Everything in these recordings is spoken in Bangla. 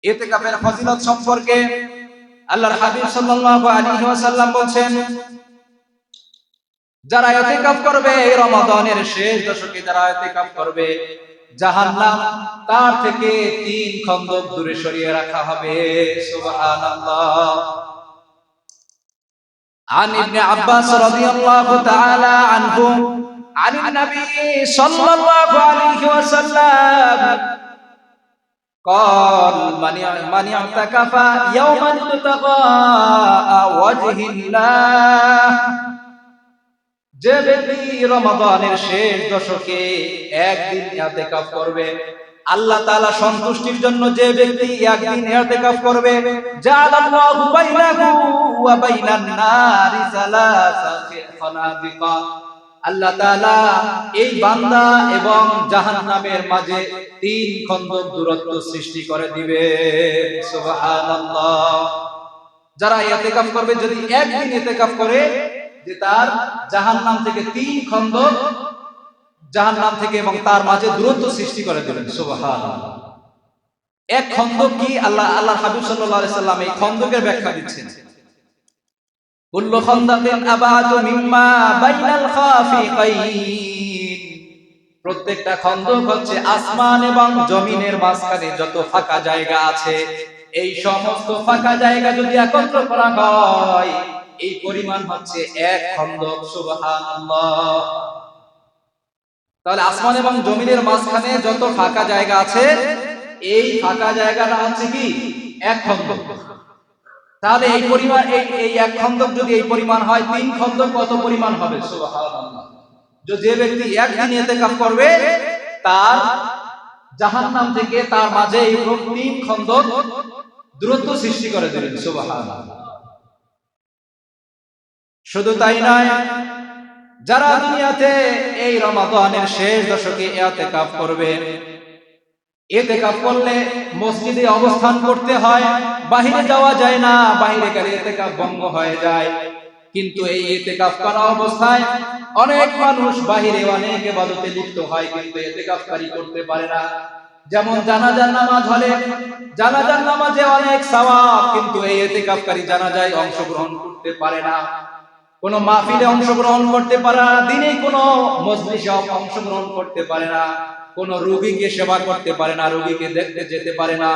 ইতিকাফের ফজিলত সম্পর্কে আল্লাহর হাবিব সাল্লাল্লাহু আলাইহি ওয়াসাল্লাম বলেন, যারা ইতিকাফ করবে এই রমাদানের শেষ দশকে, যারা ইতিকাফ করবে, জাহান্নাম তার থেকে 3 খন্দক দূরে সরিয়ে রাখা হবে। সুবহানাল্লাহ। عن ابن عباس رضي الله تعالى عنه عن النبي صلى الله عليه وسلم قال من اعتكف يوما ابتغاء وجه الله, যে ব্যক্তি রমাদানের শেষ দশকে একদিন ইতিকাফ করবে, আল্লাহ তাআলা সন্তুষ্টির জন্য যে ব্যক্তি একদিন ইতিকাফ করবে, জাআলাল্লাহু বাইনাহু ওয়া বাইনান নারি সালাসাতি খানাদিকা, আল্লাহ তাআলা এই বান্দা এবং জাহান্নামের মাঝে 3 খন্দক দূরত্ব সৃষ্টি করে দিবে। সুবহানাল্লাহ। যারা ইতিকাফ করবে, যদি একদিন ইতিকাফ করে, যে তার জাহান্নাম থেকে 3 খন্দক, জাহান্নাম থেকে এবং তার মাঝে দূরত্ব সৃষ্টি করে দিবেন। সুবহানাল্লাহ। এক খন্দক কি? আল্লাহর হাবিব সাল্লাল্লাহু আলাইহি সাল্লাম এই খন্দকের ব্যাখ্যা দিচ্ছেন, কুল্লু খন্দাকিন আবাদু মিম্মা বাইনাল খাফিকাইন, প্রত্যেকটা খন্দক হচ্ছে আসমান এবং জমিনের মাঝখানে যত ফাঁকা জায়গা আছে, এই সমস্ত ফাঁকা জায়গা যদি একত্র করা হয়, এই পরিমাণ হচ্ছে এক খন্দক। সুবহানাল্লাহ। তাহলে আসমান এবং জমিনের মাঝখানে যত ফাঁকা জায়গা আছে, এই ফাঁকা জায়গাটা হচ্ছে কি? এক খন্দক। তাহলে এই পরিমাণ, এই এক খন্দক যদি এই পরিমাণ হয়, 3 খন্দক কত পরিমাণ হবে? সুবহানাল্লাহ। যে ব্যক্তি একদিন ইতিকাফ করবে, তার জাহান্নাম থেকে তার মাঝে এই 3 খন্দক দূরত্ব সৃষ্টি করে দিলেন। সুবহানাল্লাহ। শুধু তাই নয়, যারা দুনিয়াতে এই রমাদানের শেষ দশকে ইতিকাফ করবে, ইতিকাফ করলে মসজিদে অবস্থান করতে হয়, বাইরে যাওয়া যায় না, বাইরে গেলে ইতিকাফ ভঙ্গ হয়ে যায়। কিন্তু এই ইতিকাফ করা অবস্থায় অনেক মানুষ বাইরে অনেক ইবাদতে লিপ্ত হয়, কিন্তু ইতিকাফকারী করতে পারে না। যেমন জানাজার নামাজ হলে, জানাজার নামাজে অনেক সওয়াব, কিন্তু এই ইতিকাফকারী জানাজায় অংশগ্রহণ করতে পারে না, কোন মাহফিলে অংশগ্রহণ করতে পারে না, দিনে কোন মজলিসে অংশগ্রহণ করতে পারে না, কোন রোগীকে সেবা করতে পারে না, রোগীকে দেখতে যেতে পারে না।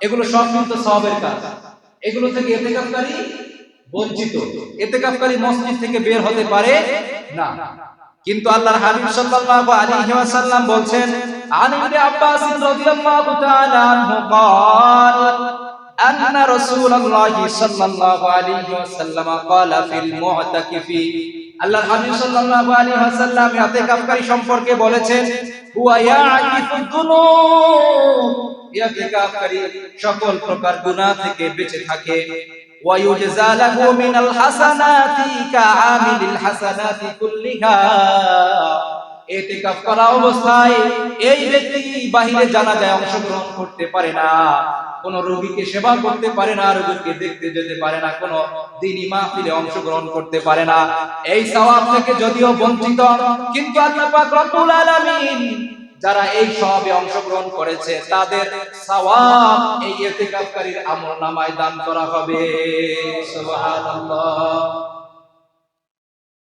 এগুলো সব কিন্তু সওয়াবের কাজ, এগুলো থেকে ইতিকাফকারী বঞ্চিত। ইতিকাফকারী মসজিদ থেকে বের হতে পারে না। কিন্তু আল্লাহর হাবিব সাল্লাল্লাহু আলাইহি ওয়াসাল্লাম বলেন, আন ইবনে আব্বাস রাদিয়াল্লাহু তাআলা আনহু قال أن رسول الله صلى الله عليه وسلم قال في المعتكف, আল্লাহর হাবিব সাল্লাল্লাহু আলাইহি ওয়াসাল্লাম ইতিকাফকারী সম্পর্কে বলেছেন, হুয়া ইয়াকিফু যুনুব, ইতিকাফকারী সকল প্রকার গুনাহ থেকে বেঁচে থাকে, ওয়া ইউজা লাহু মিনাল হাসানাতি কাআমিলিল হাসানাতি কুল্লিহা, ইতিকাফ করা অবস্থায় এই ব্যক্তি বাহিরে জানাজায় অংশগ্রহণ করতে পারে না, কোন রোগীকে সেবা করতে পারে না, রোগীকে দেখতে যেতে পারে না, কোন দ্বীনি মাহফিলে অংশগ্রহণ করতে পারে না, এই সওয়াব থেকে যদিও বঞ্চিত, কিন্তু আল্লাহ পাক রব্বুল আলামিন যারা এই সওয়াবে অংশগ্রহণ করেছে, তাদের সওয়াব এই ইতিকাফকারীর আমলনামায় দান করা হবে। সুবহানাল্লাহ।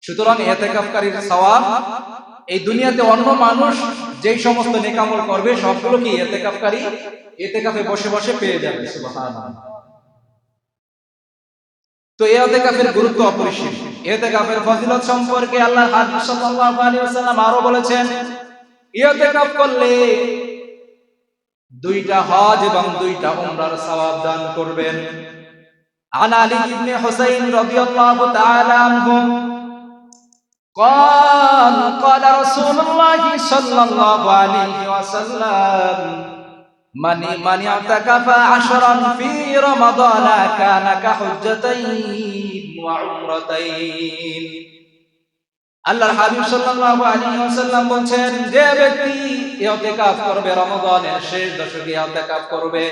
সুতরাং ইতিকাফকারীর সওয়াব এই দুনিয়াতে অন্য মানুষ যেই সমস্ত নেক আমল করবে, সবগুলো কি ইতিকাফকারী ইতিকাফে বসে বসে পেয়ে যাবে। সুবহানাল্লাহ। তো ইতিকাফের গুরুত্ব অপরিসীম। ইতিকাফের ফজিলত সম্পর্কে আল্লাহর হাবিব সাল্লাল্লাহু আলাইহি ওয়াসাল্লাম আরো বলেছেন, ইতিকাফ করলে 2টা হজ এবং 2টা উমরার সওয়াব দান করবেন। আন আলী ইবনে হুসাইন রাদিয়াল্লাহু তাআলা আনহু قال قال رسول الله صلى الله عليه وسلم من اعتكف 10 في رمضان كان كحجتين وعمرتين, আল্লাহর হাবিব সাল্লাল্লাহু আলাইহি ওয়াসাল্লাম বলেন, যে ব্যক্তি ইতিকাফ করবে, রমাদানের শেষ দশকে ইতিকাফ করবে,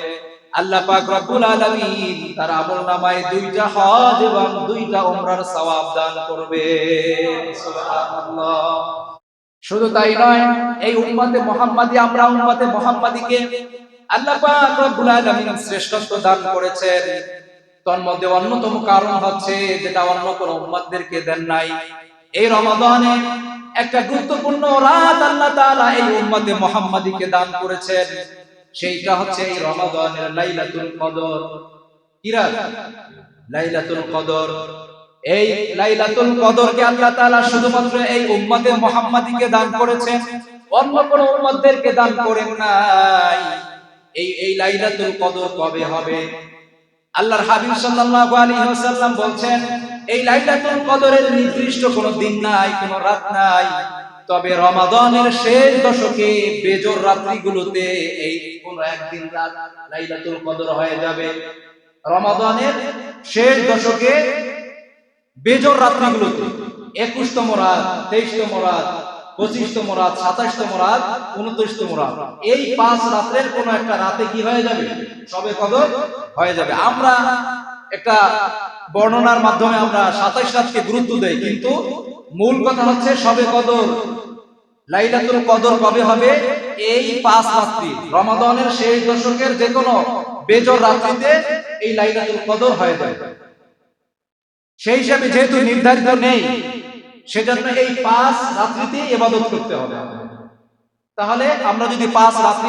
আল্লাহ পাক রব্বুল আলামিন তার আমলনামায় 2টা হজ এবং 2টা উমরার সওয়াব দান করবে। সুবহানাল্লাহ। শুধু তাই নয়, এই উম্মতে মুহাম্মাদি, আমরা উম্মতে মুহাম্মাদিকে আল্লাহ পাক রব্বুল আলামিন শ্রেষ্ঠত্ব দান করেছেন। তন্মধ্যে অন্যতম কারণ হচ্ছে যেটা অন্য কোন উম্মতদেরকে দেন নাই, এই রমাদানে একটা গুরুত্বপূর্ণ রাত আল্লাহ তাআলা এই উম্মতে মুহাম্মাদীকে দান করেছেন। সেইটা হচ্ছে এই রমাদানের লাইলাতুল কদর। কি রাত? লাইলাতুল কদর। এই লাইলাতুল কদরকে আল্লাহ তাআলা শুধুমাত্র এই উম্মতে মুহাম্মাদীকে দান করেছেন, অন্য কোন উম্মতদেরকে দান করেন নাই। এই লাইলাতুল কদর কবে হবে? আল্লাহর হাবিব সাল্লাল্লাহু আলাইহি ওয়াসাল্লাম বলছেন, এই লাইলাতুল কদরের নির্দিষ্ট কোনো দিন নাই, কোনো রাত নাই। তবে রমাদানের শেষ দশকে বেজোর রাত্রিগুলোতে এই কোন একদিন রাত লাইলাতুল কদর হয়ে যাবে। রমাদানের শেষ দশকে বেজোর রাত্রিগুলোতে 21তম রাত, 23তম রাত, 25তম রাত, 27তম রাত, 29তম রাত, এই 5 রাতের কোন একটা রাতে কি হয়ে যাবে? শবে কদর হয়ে যাবে। আমরা একটা বর্ণনার মাধ্যমে আমরা 27 রাতকে গুরুত্ব দেই, কিন্তু মূল কথা হচ্ছে শবে কদর, লাইলাতুল কদর কবে হবে? এই 5 রাত্রি, রমাদানের শেষ দশকের যে কোনো বেজোর রাত্রিতে এই লাইলাতুল কদর হয়ে যাবে। সেই হিসাবে যেহেতু নির্ধারিত নেই, সেজন্য এই 5 রাত্রিতে ইবাদত করতে হবে। তাহলে আমরা যদি 5 রাত্রি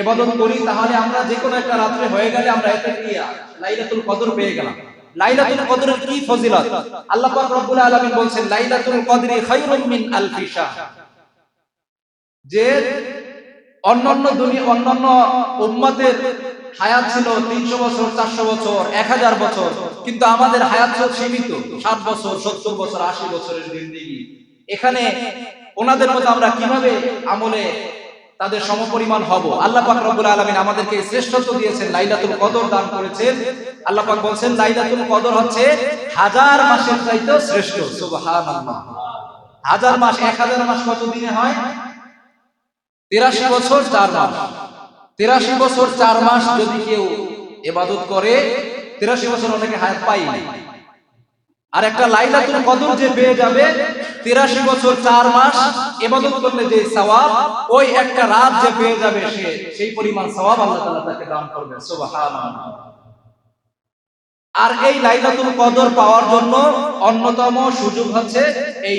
ইবাদত করি, তাহলে আমরা যে কোনো একটা রাত্রে হয়ে গেলে আমরা এতে লাইলাতুল কদর পেয়ে গেলাম। লাইলাতুল কদরের কি ফজিলত? আল্লাহ পাক রব্বুল আলামিন বলেন, লাইলাতুল কদরি খায়রুম মিন আলফি শাহর। যে অন্যান্য উম্মতের হায়াত ছিল 300 বছর, 400 বছর, 1000 বছর, কিন্তু আমাদের হায়াত ছিল সীমিত 60 বছর, 70 বছর, 80 বছরের জিন্দেগি। এখানে ওনাদের মতো আমরা কিভাবে আমলে তাদের সমপরিমাণ হব? আল্লাহ পাক রব্বুল আলামিন আমাদেরকে শ্রেষ্ঠত্ব দিয়েছেন, লাইলাতুল কদর দান করেছেন। আল্লাহ পাক বলেন, লাইলাতুল কদর হচ্ছে 1000 মাসের চাইতেও শ্রেষ্ঠ। সুবহানাল্লাহ। 1000 মাস, 1000 মাস কত দিনে হয়? 83 বছর 4 মাস। 83 বছর 4 মাস যদি কেউ ইবাদত করে, 83 বছর অনেকে হায়াত পায়নি। আর একটা লাইলাতুল কদর যে পেয়ে যাবে, 83 বছর 4 মাস ইবাদত করলে যে সওয়াব, ওই একটা রাত যে পেয়ে যাবে, সেই পরিমাণ সওয়াব আল্লাহ তাআলা তাকে দান করবেন। সুবহানাল্লাহ। আর এই লাইলাতুল কদর পাওয়ার জন্য অন্যতম সুযোগ হচ্ছে এই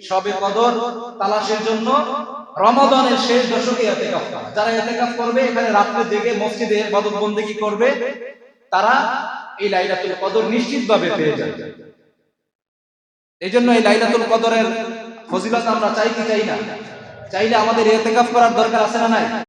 শবে কদর তালাশের জন্য রমাদানের শেষ দশকে ইতিকাফ করা। যারা ইতিকাফ করবে, এখানে রাতে জেগে মসজিদে ইবাদত বন্দেগী করবে, তারা এই লাইলাতুল কদর নিশ্চিতভাবে পেয়ে যাবে। এইজন্য এই লাইলাতুল কদরের ফজিলত আমরা চাই কি চাই না? চাইলে আমাদের ইতিকাফ করার দরকার আছে না নাই?